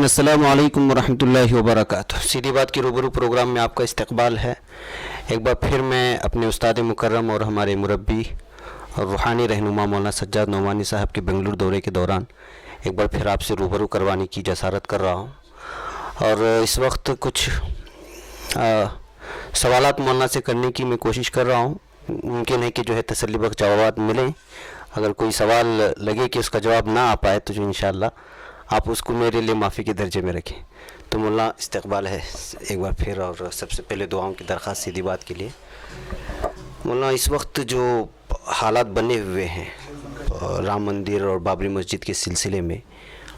السلام علیکم ورحمۃ اللہ وبرکاتہ۔ سیدھی بات کی روبرو پروگرام میں آپ کا استقبال ہے۔ ایک بار پھر میں اپنے استاد مکرم اور ہمارے مربی اور روحانی رہنما مولانا سجاد نعمانی صاحب کے بنگلور دورے کے دوران ایک بار پھر آپ سے روبرو کروانے کی جسارت کر رہا ہوں، اور اس وقت کچھ سوالات مولانا سے کرنے کی میں کوشش کر رہا ہوں۔ ممکن ہے کہ جو ہے تسلی بخش جوابات ملیں۔ اگر کوئی سوال لگے کہ اس کا جواب نہ آ پائے تو جو انشاءاللہ آپ اس کو میرے لیے معافی کے درجے میں رکھیں۔ تو مولانا استقبال ہے ایک بار پھر، اور سب سے پہلے دعاؤں کی درخواست سیدھی بات کے لیے۔ مولانا اس وقت جو حالات بنے ہوئے ہیں رام مندر اور بابری مسجد کے سلسلے میں،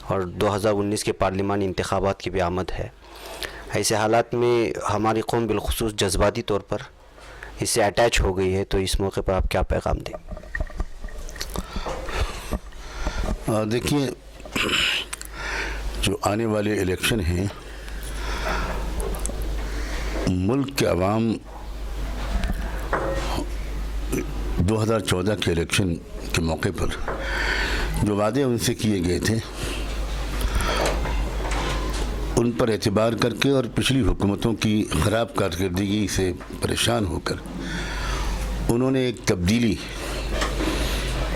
اور 2019 کے پارلیمانی انتخابات کی بھی آمد ہے، ایسے حالات میں ہماری قوم بالخصوص جذباتی طور پر اس سے اٹیچ ہو گئی ہے، تو اس موقع پر آپ کیا پیغام دیں؟ دیکھیے، جو آنے والے الیکشن ہیں، ملک کے عوام 2014 کے الیکشن کے موقع پر جو وعدے ان سے کیے گئے تھے ان پر اعتبار کر کے اور پچھلی حکومتوں کی خراب کارکردگی سے پریشان ہو کر انہوں نے ایک تبدیلی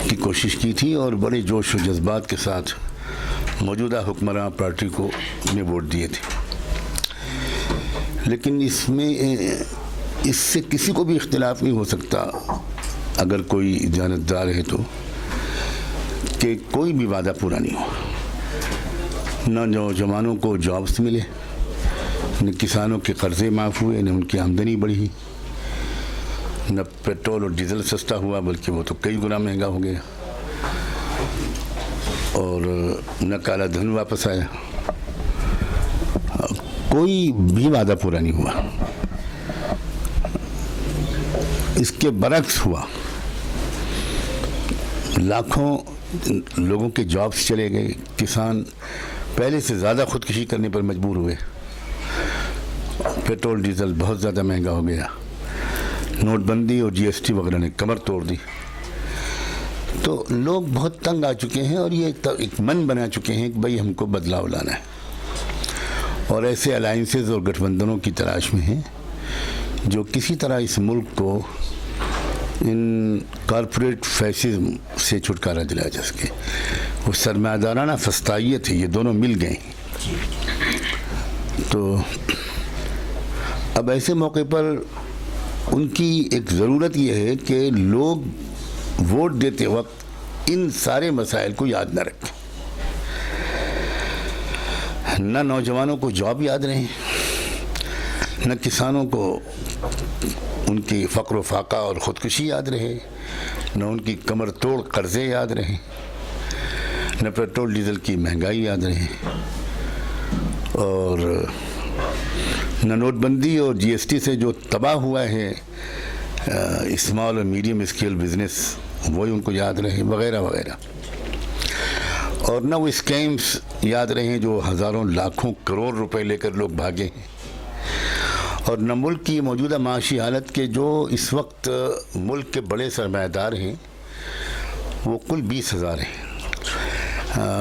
کی کوشش کی تھی اور بڑے جوش و جذبات کے ساتھ موجودہ حکمراں پارٹی کو اپنے ووٹ دیے تھے۔ لیکن اس سے کسی کو بھی اختلاف نہیں ہو سکتا، اگر کوئی دیانتدار ہے تو، کہ کوئی بھی وعدہ پورا نہیں ہوا۔ نہ نوجوانوں کو جابس ملے، نہ کسانوں کے قرضے معاف ہوئے، نہ ان کی آمدنی بڑھی، نہ پیٹرول اور ڈیزل سستا ہوا بلکہ وہ تو کئی گنا مہنگا ہو گیا، اور نہ کالا دھن واپس آیا۔ کوئی بھی وعدہ پورا نہیں ہوا۔ اس کے برعکس ہوا، لاکھوں لوگوں کے جابس چلے گئے، کسان پہلے سے زیادہ خودکشی کرنے پر مجبور ہوئے، پیٹرول ڈیزل بہت زیادہ مہنگا ہو گیا، نوٹ بندی اور جی ایس ٹی وغیرہ نے کمر توڑ دی۔ تو لوگ بہت تنگ آ چکے ہیں اور یہ ایک من بنا چکے ہیں کہ بھئی ہم کو بدلاؤ لانا ہے، اور ایسے الائنسز اور گٹھ بندھنوں کی تلاش میں ہیں جو کسی طرح اس ملک کو ان کارپوریٹ فیشزم سے چھٹکارا دلایا جا سکے۔ وہ سرمایہ دارانہ فسطائیت ہے، یہ دونوں مل گئے ہیں۔ تو اب ایسے موقع پر ان کی ایک ضرورت یہ ہے کہ لوگ ووٹ دیتے وقت ان سارے مسائل کو یاد نہ رکھیں، نہ نوجوانوں کو جاب یاد رہیں، نہ کسانوں کو ان کی فقر و فاقہ اور خودکشی یاد رہے، نہ ان کی کمر توڑ قرضے یاد رہیں، نہ پیٹرول ڈیزل کی مہنگائی یاد رہے، اور نہ نوٹ بندی اور جی ایس ٹی سے جو تباہ ہوا ہے اسمال اور میڈیم اسکیل بزنس، وہی ان کو یاد رہے، وغیرہ وغیرہ۔ اور نہ وہ اسکیمز یاد رہیں جو ہزاروں لاکھوں کروڑ روپے لے کر لوگ بھاگے ہیں، اور نہ ملک کی موجودہ معاشی حالت کے جو اس وقت ملک کے بڑے سرمایہ دار ہیں وہ کل 20,000 ہیں،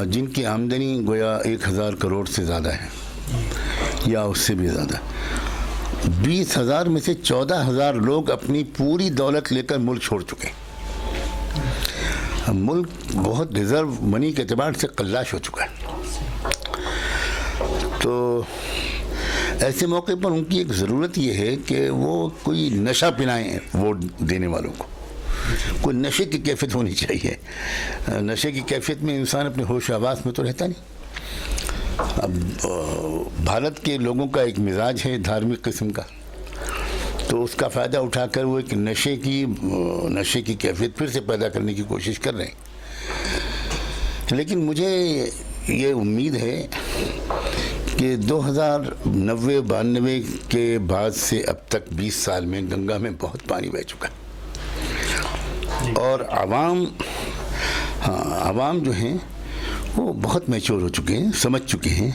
جن کی آمدنی گویا 1,000 کروڑ سے زیادہ ہے یا اس سے بھی زیادہ۔ 20,000 میں سے 14,000 لوگ اپنی پوری دولت لے کر ملک چھوڑ چکے ہیں۔ ملک بہت ریزرو منی کے اعتبار سے قلاش ہو چکا ہے۔ تو ایسے موقع پر ان کی ایک ضرورت یہ ہے کہ وہ کوئی نشہ پلائیں ووٹ دینے والوں کو، کوئی نشے کی کیفیت ہونی چاہیے۔ نشے کی کیفیت میں انسان اپنے ہوش آواز میں تو رہتا نہیں۔ اب بھارت کے لوگوں کا ایک مزاج ہے دھارمک قسم کا، تو اس کا فائدہ اٹھا کر وہ ایک نشے کی کیفیت پھر سے پیدا کرنے کی کوشش کر رہے ہیں۔ لیکن مجھے یہ امید ہے کہ 2090-92 کے بعد سے اب تک 20 سال میں گنگا میں بہت پانی بہہ چکا ہے، اور عوام جو ہیں وہ بہت میچور ہو چکے ہیں، سمجھ چکے ہیں،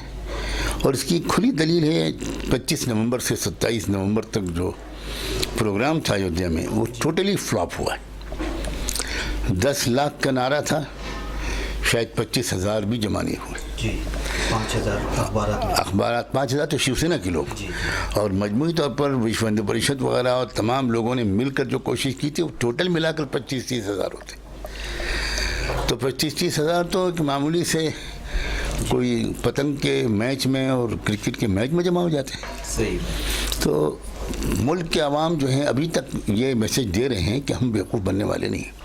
اور اس کی کھلی دلیل ہے 25 نومبر سے 27 نومبر تک جو پروگرام تھا ایودھیا میں وہ ٹوٹلی فلاپ ہوا ہے۔ 10 لاکھ کا نعرہ تھا، شاید 25,000 بھی جمع نہیں ہوئے. جی 5,000 اخبارات 5,000 تو شیو سینا کے لوگ, اور مجموعی طور پر وشو ہندو پریشد وغیرہ اور تمام لوگوں نے مل کر جو کوشش کی تھی وہ ٹوٹل ملا کر 25-30 ہزار ہوتے. تو 25-30 ہزار تو ایک معمولی سے کوئی پتنگ کے میچ میں اور کرکٹ کے میچ میں جمع ہو جاتے ہیں. صحیح. تو ملک کے عوام جو ہیں ابھی تک یہ میسج دے رہے ہیں کہ ہم بیوقوف بننے والے نہیں.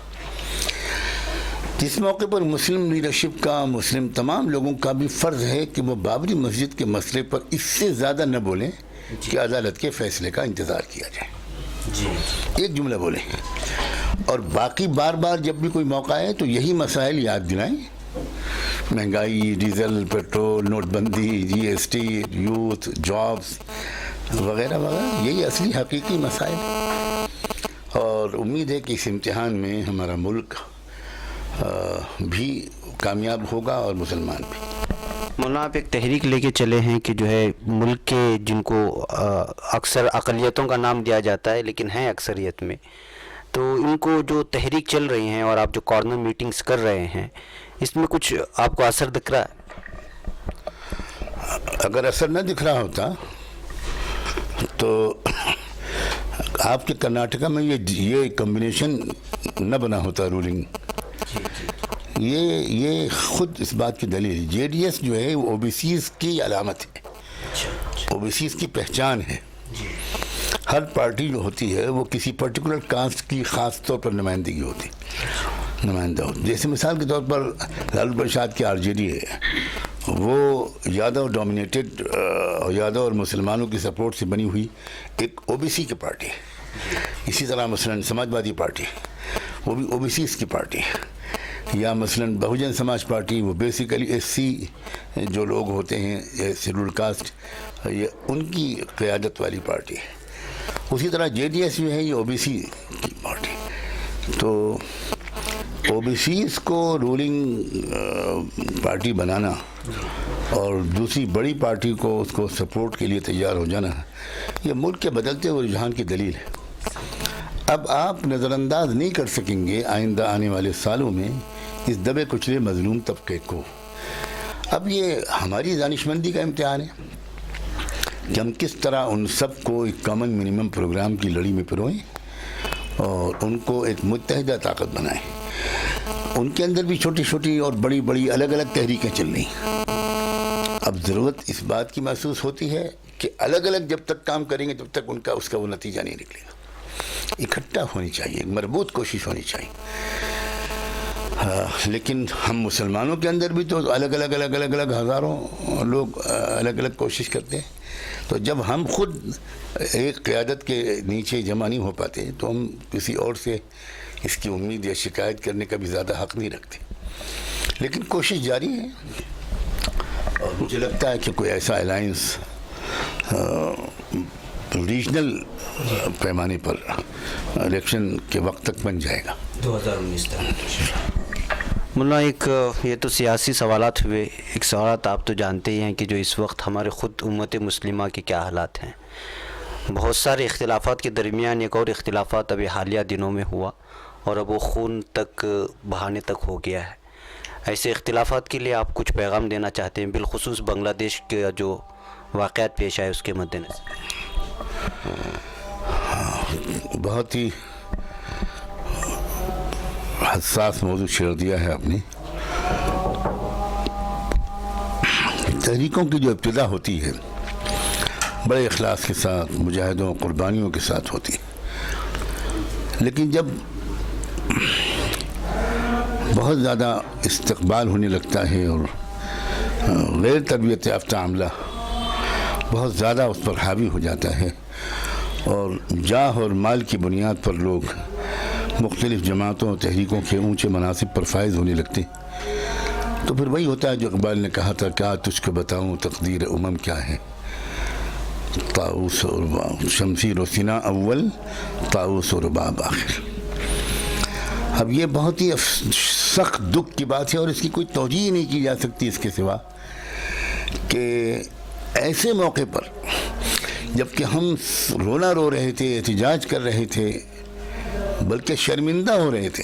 جس موقع پر مسلم لیڈرشپ کا, مسلم تمام لوگوں کا بھی فرض ہے کہ وہ بابری مسجد کے مسئلے پر اس سے زیادہ نہ بولیں کہ عدالت کے فیصلے کا انتظار کیا جائے. جی ایک جملہ بولیں, اور باقی بار بار جب بھی کوئی موقع ہے تو یہی مسائل یاد دلائیں. مہنگائی, ڈیزل, پیٹرول, نوٹ بندی, جی ایس ٹی, یوتھ, جابز وغیرہ وغیرہ, یہی اصلی حقیقی مسائل. اور امید ہے کہ اس امتحان میں ہمارا ملک بھی کامیاب ہوگا اور مسلمان بھی. مولانا آپ ایک تحریک لے کے چلے ہیں کہ جو ہے ملک کے جن کو اکثر اقلیتوں کا نام دیا جاتا ہے لیکن ہیں اکثریت میں, تو ان کو جو تحریک چل رہی ہیں اور آپ جو کارنر میٹنگز کر رہے ہیں اس میں کچھ آپ کو اثر دکھ رہا ہے؟ اگر اثر نہ دکھ رہا ہوتا تو آپ کے کرناٹکا میں یہ کمبینیشن نہ بنا ہوتا رولنگ. یہ خود اس بات کی دلیل. جے ڈی ایس جو ہے وہ او بی سیز کی علامت ہے, او بی سیز کی پہچان ہے. ہر پارٹی جو ہوتی ہے وہ کسی پرٹیکولر کاسٹ کی خاص طور پر نمائندگی ہوتی, نمائندہ ہوتی. جیسے مثال کے طور پر لالو پرساد کی آر جے ڈی ہے, وہ یادو ڈومینیٹڈ, یادو اور مسلمانوں کی سپورٹ سے بنی ہوئی ایک او بی سی کی پارٹی ہے. اسی طرح مثلاً سماجوادی پارٹی وہ بھی او بی سیز کی پارٹی ہے, یا مثلاً بہوجن سماج پارٹی وہ بیسیکلی ایس سی جو لوگ ہوتے ہیں شیڈول کاسٹ, یہ ان کی قیادت والی پارٹی ہے. اسی طرح جے ڈی ایس جو ہے یہ او بی سی کی پارٹی. تو او بی سیز کو رولنگ پارٹی بنانا اور دوسری بڑی پارٹی کو اس کو سپورٹ کے لیے تیار ہو جانا, یہ ملک کے بدلتے ہوئے رجحان کی دلیل ہے. اب آپ نظر انداز نہیں کر سکیں گے آئندہ آنے والے سالوں میں اس دبے کچلے مظلوم طبقے کو. اب یہ ہماری دانشمندی کا امتحان ہے کہ ہم کس طرح ان سب کو ایک کامن منیمم پروگرام کی لڑی میں پروئیں اور ان کو ایک متحدہ طاقت بنائیں. ان کے اندر بھی چھوٹی چھوٹی اور بڑی بڑی الگ الگ تحریکیں چل رہی ہیں. اب ضرورت اس بات کی محسوس ہوتی ہے کہ الگ الگ جب تک کام کریں گے تب تک اس کا وہ نتیجہ نہیں نکلے گا. اکٹھا ہونی چاہیے, مربوط کوشش ہونی چاہیے. لیکن ہم مسلمانوں کے اندر بھی تو الگ الگ ہزاروں لوگ الگ الگ کوشش کرتے ہیں. تو جب ہم خود ایک قیادت کے نیچے جمع نہیں ہو پاتے تو ہم کسی اور سے اس کی امید یا شکایت کرنے کا بھی زیادہ حق نہیں رکھتے. لیکن کوشش جاری ہے, اور مجھے لگتا ہے کہ کوئی ایسا الائنس ریجنل پیمانے پر الیکشن کے وقت تک بن جائے گا 2019 تک. مولانا ایک یہ تو سیاسی سوالات ہوئے, ایک سوالات آپ تو جانتے ہی ہیں کہ جو اس وقت ہمارے خود امت مسلمہ کے کیا حالات ہیں. بہت سارے اختلافات کے درمیان ایک اور اختلافات ابھی حالیہ دنوں میں ہوا اور اب وہ خون تک بہانے تک ہو گیا ہے. ایسے اختلافات کے لیے آپ کچھ پیغام دینا چاہتے ہیں, بالخصوص بنگلہ دیش کے جو واقعات پیش آئے اس کے مد نظر؟ بہت ہی حساس موضوع چھیڑ دیا ہے آپ نے. تحریکوں کی جو ابتدا ہوتی ہے بڑے اخلاص کے ساتھ, مجاہدوں قربانیوں کے ساتھ ہوتی ہے, لیکن جب بہت زیادہ استقبال ہونے لگتا ہے اور غیر تربیت یافتہ عملہ بہت زیادہ اس پر حاوی ہو جاتا ہے اور جاہ اور مال کی بنیاد پر لوگ مختلف جماعتوں اور تحریکوں کے اونچے مناصب پر فائز ہونے لگتے, تو پھر وہی ہوتا ہے جو اقبال نے کہا تھا, کیا تجھ کو بتاؤں تقدیر امم کیا ہے, طاؤس و رباب شمشیر و سینہ اول طاؤس و رباب آخر. اب یہ بہت ہی سخت دکھ کی بات ہے اور اس کی کوئی توجیہ نہیں کی جا سکتی اس کے سوا کہ ایسے موقع پر جب کہ ہم رونا رو رہے تھے, احتجاج کر رہے تھے, بلکہ شرمندہ ہو رہے تھے,